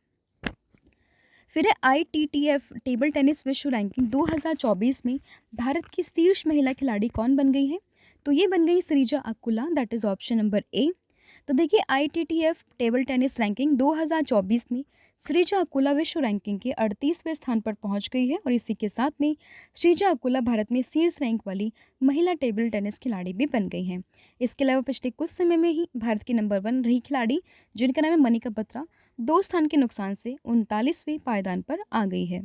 फिर है ITTF टेबल टेनिस विश्व रैंकिंग 2024 में भारत की शीर्ष महिला खिलाड़ी कौन बन गई है? तो ये बन गई Sreeja Akula, that is option number A. तो देखिए ITTF टेबल टेनिस रैंकिंग 2024 में श्रीजा अकुला विश्व रैंकिंग के 38वें स्थान पर पहुंच गई है और इसी के साथ में श्रीजा अकुला भारत में शीर्ष रैंक वाली महिला टेबल टेनिस खिलाड़ी भी बन गई हैं। इसके अलावा पिछले कुछ समय में ही भारत की नंबर 1 रही खिलाड़ी, जिनका नाम है मनिका बत्रा, 2 स्थान के नुकसान से 39वें पायदान पर आ गई है।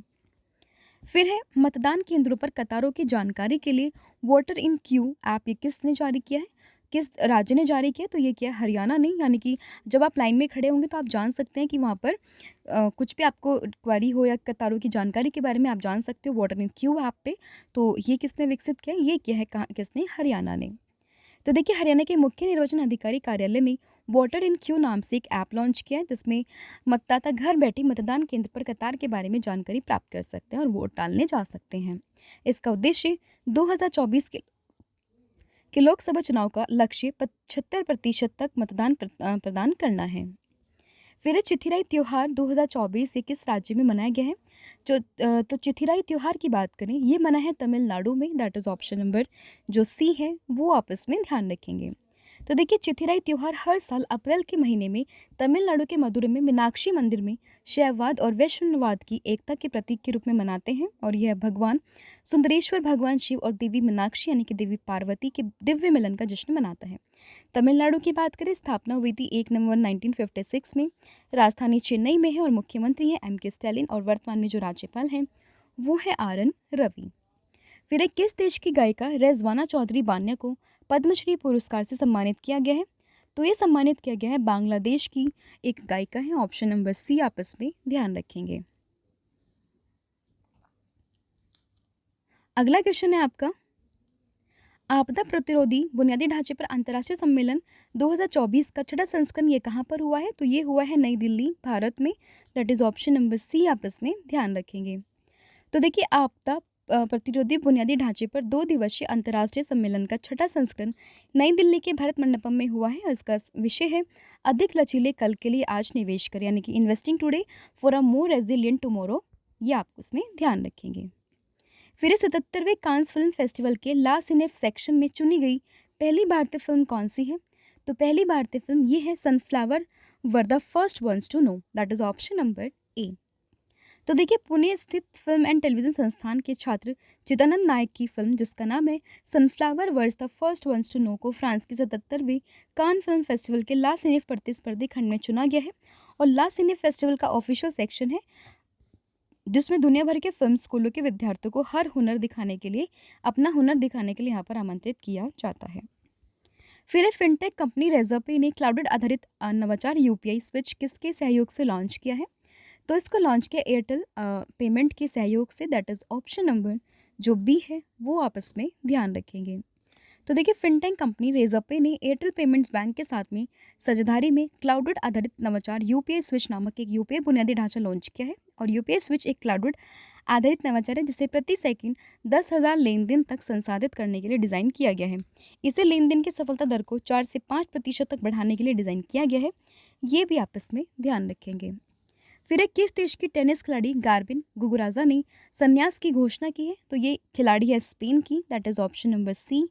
फिर है मतदान केंद्रों पर कतारों की जानकारी के लिए वोटर इन क्यू ऐप ये किसने जारी किया है, किस राज्य ने जारी किया? तो ये किया है हरियाणा ने। यानी कि जब आप लाइन में खड़े होंगे तो आप जान सकते हैं कि वहाँ पर कुछ भी आपको क्वेरी हो या कतारों की जानकारी के बारे में आप जान सकते हो वोटर इन क्यू ऐप पे। तो ये किसने विकसित किया? ये किया है कहाँ, किसने? हरियाणा ने। तो देखिए, हरियाणा के मुख्य निर्वाचन अधिकारी कार्यालय ने वोटर इन क्यू नाम से एक ऐप लॉन्च किया है, जिसमें मतदाता घर बैठे मतदान केंद्र पर कतार के बारे में जानकारी प्राप्त कर सकते हैं और वोट डालने जा सकते हैं। इसका उद्देश्य 2024 के लोकसभा चुनाव का लक्ष्य 75% तक मतदान प्रदान करना है। फिर चिथिराई त्यौहार 2024 किस राज्य में मनाया गया है? तो चिथिराई त्यौहार की बात करें, ये मना है तमिलनाडु में, दैट इज़ ऑप्शन नंबर जो सी है वो आप इसमें ध्यान रखेंगे। तो देखिए, चिथिराई त्यौहार हर साल अप्रैल के महीने में तमिलनाडु के मदुरै में मीनाक्षी मंदिर में शैववाद और वैष्णववाद की एकता के प्रतीक के रूप में मनाते हैं और यह भगवान सुंदरेश्वर, भगवान शिव और देवी मीनाक्षी यानी कि देवी पार्वती के दिव्य मिलन का जश्न मनाता है। तमिलनाडु की बात करें, स्थापना हुई थी 1 नवंबर 1956 में, राजधानी चेन्नई में है और मुख्यमंत्री हैं एम के स्टैलिन और वर्तमान में जो राज्यपाल हैं वो है आर एन रवि। फिर एक किस देश की गायिका रेजवाना चौधरी बान्या को पद्मश्री पुरस्कार से सम्मानित किया गया है? तो ये सम्मानित किया गया है बांग्लादेश की एक गायिका है, ऑप्शन नंबर सी आप इसमें ध्यान रखेंगे। अगला क्वेश्चन है आपका, आपदा प्रतिरोधी बुनियादी ढांचे पर अंतर्राष्ट्रीय सम्मेलन 2024 का छठा संस्करण ये कहाँ पर हुआ है? तो ये हुआ है नई दिल्ली, भारत में, that is option number C आप इसमें ध्यान रखेंगे। तो देखिए, आपदा प्रतिरोधी बुनियादी ढांचे पर 2 दिवसीय अंतर्राष्ट्रीय सम्मेलन का छठा संस्करण नई दिल्ली के भारत मंडपम में हुआ है और इसका विषय है अधिक लचीले कल के लिए आज निवेश करें, यानी कि investing today for a more resilient tomorrow, ये आप उसमें ध्यान रखेंगे। फिर 77वें कांस फिल्म फेस्टिवल के ला सिनेफ सेक्शन में चुनी गई पहली भारतीय फिल्म कौन सी है? तो पहली भारतीय फिल्म ये है sunflower were the first ones to know, that is option number A. तो देखिए, पुणे स्थित फिल्म एंड टेलीविजन संस्थान के छात्र चिदानंद नायक की फिल्म जिसका नाम है sunflower were the first ones to know को फ्रांस के 77वें कान फिल्म फेस्टिवल के ला सिनेफ प्रतिस्पर्धी खंड में चुना गया है और ला सिनेफ फेस्टिवल का ऑफिशियल सेक्शन है जिसमें दुनिया भर के फिल्म स्कूलों के विद्यार्थियों को हर हुनर दिखाने के लिए अपना हुनर दिखाने के लिए यहाँ पर आमंत्रित किया जाता है। फिर फिनटेक कंपनी रेजरपे ने क्लाउडेड आधारित नवाचार यूपीआई स्विच किसके सहयोग से लॉन्च किया है? तो इसको लॉन्च किया एयरटेल पेमेंट के सहयोग से, दैट इज ऑप्शन नंबर जो बी है वो आप इसमें ध्यान रखेंगे। तो देखिए, फिनटेक कंपनी रेजरपे ने एयरटेल पेमेंट्स बैंक के साथ में साझेदारी में क्लाउडेड आधारित नवाचार यूपीआई स्विच नामक एक यूपीआई बुनियादी ढांचा लॉन्च किया है और यूपीआई स्विच एक क्लाउडेड आधारित नवाचार है जिसे प्रति सेकंड 10,000 लेन देन तक संसाधित करने के लिए डिज़ाइन किया गया है। इसे लेन देन की सफलता दर को 4 से 5% तक बढ़ाने के लिए डिज़ाइन किया गया है, ये भी आप इसमें ध्यान रखेंगे। फिर एक किस देश की टेनिस खिलाड़ी गार्बिन गुगुराजा ने संन्यास की घोषणा की है? तो ये खिलाड़ी है स्पेन की, that is option number C.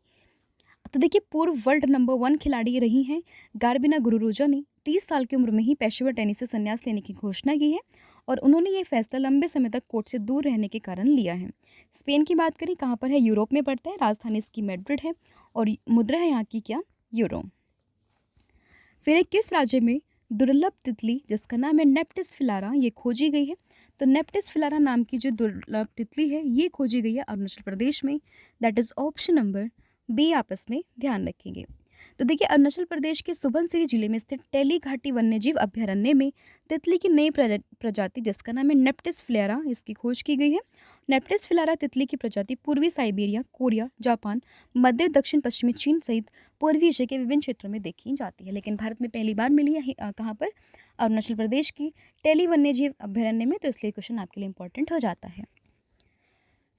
तो देखिए, पूर्व वर्ल्ड नंबर 1 खिलाड़ी रही हैं गार्बिना गुरुरोजा ने 30 साल की उम्र में ही पेशेवर टेनिस से संन्यास लेने की घोषणा की है और उन्होंने ये फैसला लंबे समय तक कोर्ट से दूर रहने के कारण लिया है। स्पेन की बात करें, कहाँ पर है? यूरोप में पड़ता है, राजधानी इसकी मैड्रिड है और मुद्रा है यहाँ की क्या? यूरो। फिर एक किस राज्य में दुर्लभ तितली जिसका नाम है नेप्टिस फिलारा ये खोजी गई है? तो नेप्टिस फिलारा नाम की जो दुर्लभ तितली है ये खोजी गई है अरुणाचल प्रदेश में, that is option number B आप इसमें ध्यान रखेंगे। तो देखिए, अरुणाचल प्रदेश के सुबनसिरी जिले में स्थित टेली घाटी वन्यजीव अभ्यारण्य में तितली की नई प्रजाति जिसका नाम है नेप्टिस फिलारा इसकी खोज की गई है। नेप्टिस फिलारा तितली की प्रजाति पूर्वी साइबेरिया, कोरिया, जापान, मध्य दक्षिण पश्चिमी चीन सहित पूर्वी एशिया के विभिन्न क्षेत्रों में देखी जाती है, लेकिन भारत में पहली बार मिली है कहाँ पर? अरुणाचल प्रदेश की टेली वन्यजीव अभ्यारण्य में। तो इसलिए क्वेश्चन आपके लिए इंपॉर्टेंट हो जाता है।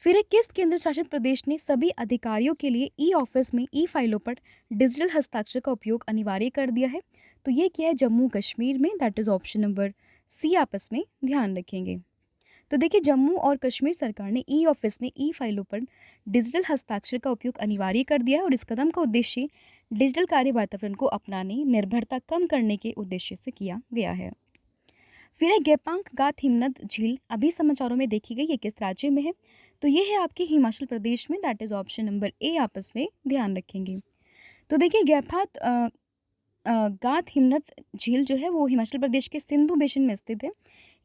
फिर एक किस केंद्र शासित प्रदेश ने सभी अधिकारियों के लिए ई ऑफिस में ई फाइलों पर डिजिटल हस्ताक्षर का उपयोग अनिवार्य कर दिया है? तो ये क्या है? जम्मू कश्मीर में, that is option number C आप इसमें ध्यान रखेंगे। तो देखिए, जम्मू और कश्मीर सरकार ने ई ऑफिस में ई फाइलों पर डिजिटल हस्ताक्षर का उपयोग अनिवार्य कर दिया है और इस कदम का उद्देश्य डिजिटल कार्य वातावरण को अपनाने, निर्भरता कम करने के उद्देश्य से किया गया है। फिर है गेपांग गात हिमनद झील, अभी समाचारों में देखी गई, ये किस राज्य में है? तो ये है आपके हिमाचल प्रदेश में, दैट इज ऑप्शन नंबर ए आप इसमें ध्यान रखेंगे। तो देखिए गात हिमनद झील जो है वो हिमाचल प्रदेश के सिंधु बेसिन में स्थित है।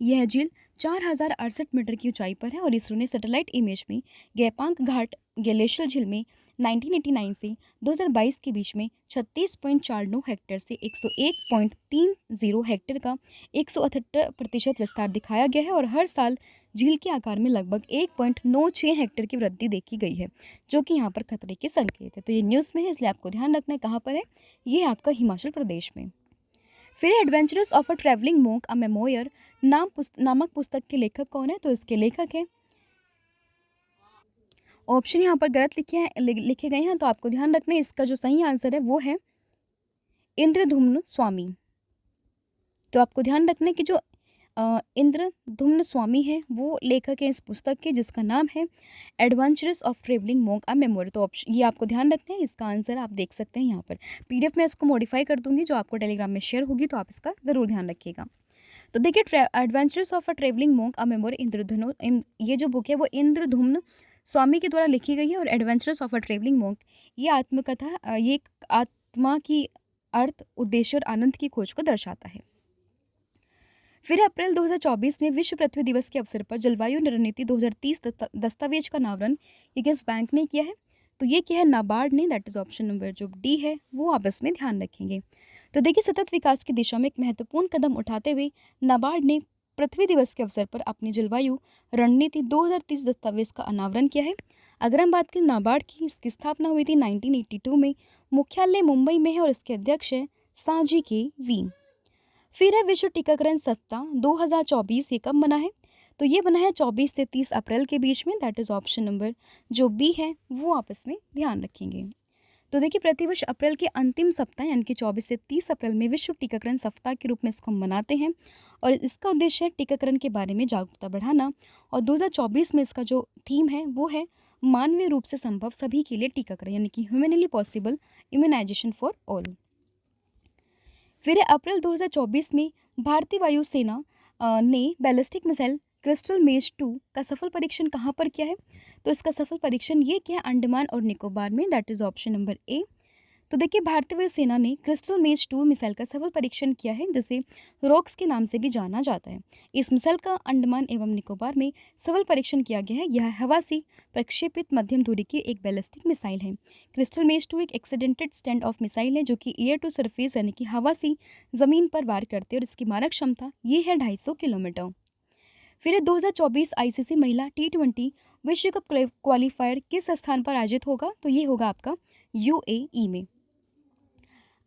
यह झील 4068 मीटर की ऊंचाई पर है और इसरो ने सैटेलाइट इमेज में गेपांग घाट ग्लेशियर झील में 1989 से 2022 के बीच में 36.49 हेक्टेयर से 101.30 हेक्टेयर का 178% विस्तार दिखाया गया है और हर साल झील के आकार में लगभग 1.96 हेक्टेयर की वृद्धि देखी गई है, जो कि यहाँ पर खतरे के संकेत है। तो ये न्यूज़ में है, इसलिए आपको ध्यान रखना है कहाँ पर है, ये है आपका हिमाचल प्रदेश में। फिर adventurous of a travelling monk a memoir नामक पुस्तक के लेखक कौन है? तो इसके लेखक है, ऑप्शन यहाँ पर गलत लिखे गए हैं, तो आपको ध्यान रखना है इसका जो सही आंसर है वो है इंद्रधुम्न स्वामी। तो आपको ध्यान रखना है कि जो इंद्रधुम्न स्वामी है वो लेखक है इस पुस्तक के, जिसका नाम है adventurous of travelling monk a memory. तो ऑप्शन ये आपको ध्यान रखना है, इसका आंसर आप देख सकते हैं यहाँ पर। पीडीएफ में इसको मॉडिफाई कर दूंगी जो आपको टेलीग्राम में शेयर होगी, तो आप इसका ज़रूर ध्यान रखिएगा। तो देखिए adventurous of a travelling monk a memory ये जो बुक है वो इंद्रधुम्न स्वामी के द्वारा लिखी गई है। और adventurous of a travelling monk ये आत्मकथा ये एक आत्मा की अर्थ, उद्देश्य और आनंद की खोज को दर्शाता है। फिर अप्रैल 2024 में विश्व पृथ्वी दिवस के अवसर पर जलवायु रणनीति 2030 दस्तावेज का अनावरण ये किस बैंक ने किया है? तो ये किया है नाबार्ड ने, दैट इज ऑप्शन नंबर जो डी है वो आप इसमें ध्यान रखेंगे। तो देखिए सतत विकास की दिशा में एक महत्वपूर्ण कदम उठाते हुए नाबार्ड ने पृथ्वी दिवस के अवसर पर अपनी जलवायु रणनीति 2030 दस्तावेज का अनावरण किया है। अगर हम बात करें नाबार्ड की, इसकी स्थापना हुई थी 1982 में, मुख्यालय मुंबई में है और इसके अध्यक्ष हैं साजी के वी। फिर है विश्व टीकाकरण सप्ताह 2024, ये कब बना है? तो ये बना है 24 से 30 अप्रैल के बीच में, दैट इज ऑप्शन नंबर जो बी है वो आप इसमें ध्यान रखेंगे। तो देखिए प्रतिवर्ष अप्रैल के अंतिम सप्ताह यानी कि 24 से 30 अप्रैल में विश्व टीकाकरण सप्ताह के रूप में इसको हम मनाते हैं और इसका उद्देश्य है टीकाकरण के बारे में जागरूकता बढ़ाना। और 2024 में इसका जो थीम है वो है मानवीय रूप से संभव सभी के लिए टीकाकरण, यानी कि humanly possible immunization for all. फिर अप्रैल 2024 में भारतीय वायुसेना ने बैलिस्टिक मिसाइल क्रिस्टल मेज 2 का सफल परीक्षण कहाँ पर किया है? तो इसका सफल परीक्षण ये किया है अंडमान और निकोबार में, that is option number A. तो देखिए भारतीय वायुसेना ने क्रिस्टल मेज 2 मिसाइल का सफल परीक्षण किया है, जिसे रॉक्स के नाम से भी जाना जाता है। इस मिसाइल का अंडमान एवं निकोबार में सफल परीक्षण किया गया है। यह हवा से प्रक्षेपित मध्यम दूरी की एक बैलिस्टिक मिसाइल है। क्रिस्टल मेज 2 एक एक्सीडेंटेड स्टैंड ऑफ मिसाइल है जो कि एयर टू सरफेस यानी कि हवा से ज़मीन पर वार करते हैं और इसकी मारक क्षमता ये है 250 किलोमीटर। फिर 2024 आईसीसी महिला T20 विश्व कप क्वालिफायर किस स्थान पर आयोजित होगा? तो ये होगा आपका यूएई में।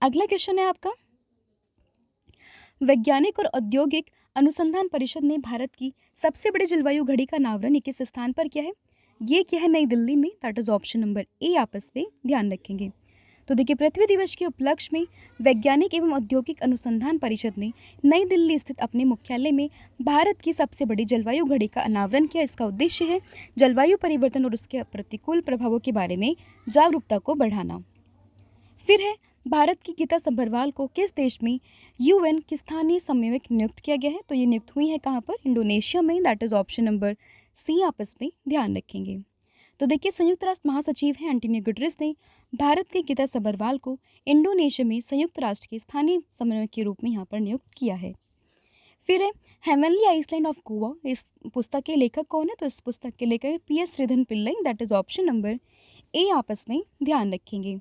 अगला क्वेश्चन है आपका, वैज्ञानिक और औद्योगिक अनुसंधान परिषद ने भारत की सबसे बड़ी जलवायु घड़ी का अनावरण किस स्थान पर किया है? ये किया है नई दिल्ली में, दैट इज ऑप्शन नंबर ए आप इस पे ध्यान रखेंगे। तो देखिए पृथ्वी दिवस के उपलक्ष्य में वैज्ञानिक एवं औद्योगिक अनुसंधान परिषद ने नई दिल्ली स्थित अपने मुख्यालय में भारत की सबसे बड़ी जलवायु घड़ी का अनावरण किया। इसका उद्देश्य है जलवायु परिवर्तन और उसके प्रतिकूल प्रभावों के बारे में जागरूकता को बढ़ाना। फिर है भारत की गीता सब्बरवाल को किस देश में यूएन की स्थानीय समन्वयक नियुक्त किया गया है? तो ये नियुक्त हुई है कहाँ पर? इंडोनेशिया में, that is option number C आप इसमें ध्यान रखेंगे। तो देखिए संयुक्त राष्ट्र महासचिव हैं एंटोनियो गुटेरेस ने भारत के गीता सब्बरवाल को इंडोनेशिया में संयुक्त राष्ट्र के स्थानीय समन्वयक के रूप में यहाँ पर नियुक्त किया है। फिर है हेवनली आइसलैंड ऑफ गोवा, इस पुस्तक के लेखक कौन है? तो इस पुस्तक के लेखक PS Sreedharan Pillai, that is option number ए आपस में ध्यान रखेंगे।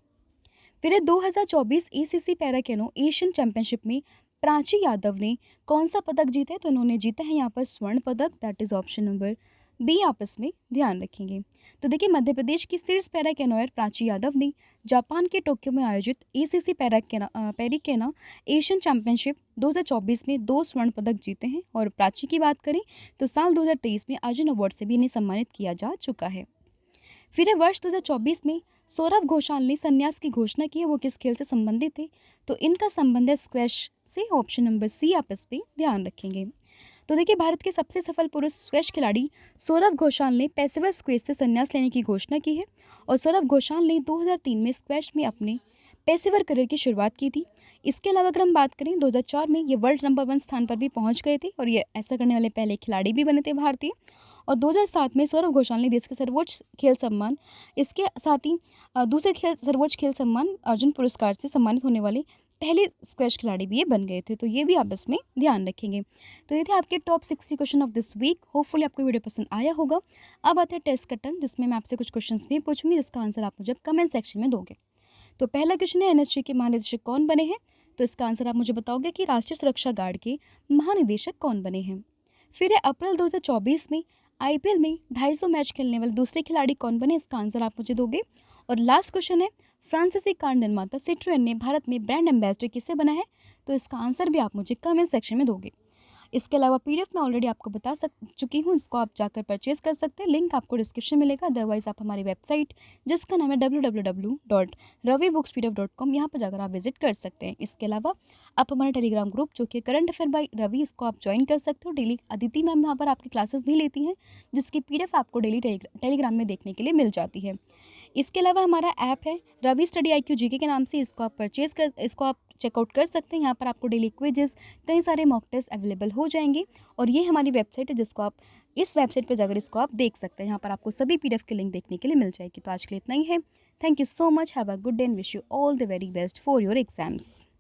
फिर 2024 ACC para canoe Asian championship में प्राची यादव ने कौन सा पदक जीता है? तो इन्होंने जीता है यहाँ पर स्वर्ण पदक, that is option number B आपस में ध्यान रखेंगे। तो देखिए मध्य प्रदेश की शीर्ष पैरा कैनोयर प्राची यादव ने जापान के टोक्यो में आयोजित ACC पैरिकेना एशियन चैंपियनशिप 2024 में 2 स्वर्ण पदक जीते हैं। और प्राची की बात करें तो साल 2023 में अर्जुन अवार्ड से भी इन्हें सम्मानित किया जा चुका है। फिर वर्ष 2024 में सौरभ घोषाल ने संन्यास की घोषणा की है, वो किस खेल से संबंधित थे? तो इनका संबंध है स्क्वैश से, ऑप्शन नंबर सी आप इस पे ध्यान रखेंगे। तो देखिए भारत के सबसे सफल पुरुष स्क्वैश खिलाड़ी सौरभ घोषाल ने पेशेवर स्क्वैश से संन्यास लेने की घोषणा की है। और सौरभ घोषाल ने 2003 में स्क्वैश में अपने पेशेवर करियर की शुरुआत की थी। इसके अलावा अगर हम बात करें 2004 में ये वर्ल्ड नंबर 1 स्थान पर भी पहुंच गए थे और ये ऐसा करने वाले पहले खिलाड़ी भी बने थे भारतीय। और 2007 में सौरव घोषाल ने देश के सर्वोच्च खेल सम्मान, इसके साथ ही दूसरे सर्वोच्च खेल सम्मान अर्जुन पुरस्कार से सम्मानित होने वाले पहले स्क्वैश खिलाड़ी भी ये बन गए थे। तो ये भी आप इसमें ध्यान रखेंगे। तो ये थे आपके top 60 question of this week. Hopefully आपको वीडियो पसंद आया होगा। अब आते हैं टेस्ट का टर्न, जिसमें मैं आपसे कुछ क्वेश्चंस भी पूछूंगी जिसका आंसर आप मुझे कमेंट सेक्शन में दोगे। तो पहला क्वेश्चन है, एनएसजी के महानिदेशक कौन बने हैं? तो इसका आंसर आप मुझे बताओगे कि राष्ट्रीय सुरक्षा गार्ड के महानिदेशक कौन बने हैं। फिर है, अप्रैल 2024 में आईपीएल में 250 मैच खेलने वाले दूसरे खिलाड़ी कौन बने? इसका आंसर आप मुझे दोगे। और लास्ट क्वेश्चन है, फ्रांसीसी कार निर्माता सिट्रोएन ने भारत में ब्रांड एम्बेसडर किसे बना है? तो इसका आंसर भी आप मुझे कमेंट सेक्शन में दोगे। इसके अलावा पीडीएफ मैं ऑलरेडी आपको बता चुकी हूँ, इसको आप जाकर परचेज कर सकते हैं। लिंक आपको डिस्क्रिप्शन में मिलेगा। अदरवाइज आप हमारी वेबसाइट जिसका नाम है www.ravibooks.com, यहाँ पर जाकर आप विजिट कर सकते हैं। इसके अलावा आप हमारा टेलीग्राम ग्रुप जो कि करंट अफेयर बाय रवि, इसको आप ज्वाइन कर सकते हो। डेली अदिति मैम यहाँ पर आपकी क्लासेस भी लेती हैं, जिसकी पीडीएफ आपको डेली टेलीग्राम में देखने के लिए मिल जाती है। इसके अलावा हमारा ऐप है रवि स्टडी IQ जीके के नाम से, इसको आप चेकआउट कर सकते हैं। यहाँ पर आपको डेली क्विजेस, कई सारे मॉक टेस्ट अवेलेबल हो जाएंगे। और ये हमारी वेबसाइट है, जिसको आप इस वेबसाइट पर जाकर इसको आप देख सकते हैं। यहाँ पर आपको सभी पीडीएफ के लिंक देखने के लिए मिल जाएगी। तो आज के लिए इतना ही है। Thank you so much, have a good day and wish you all the very best for your exams.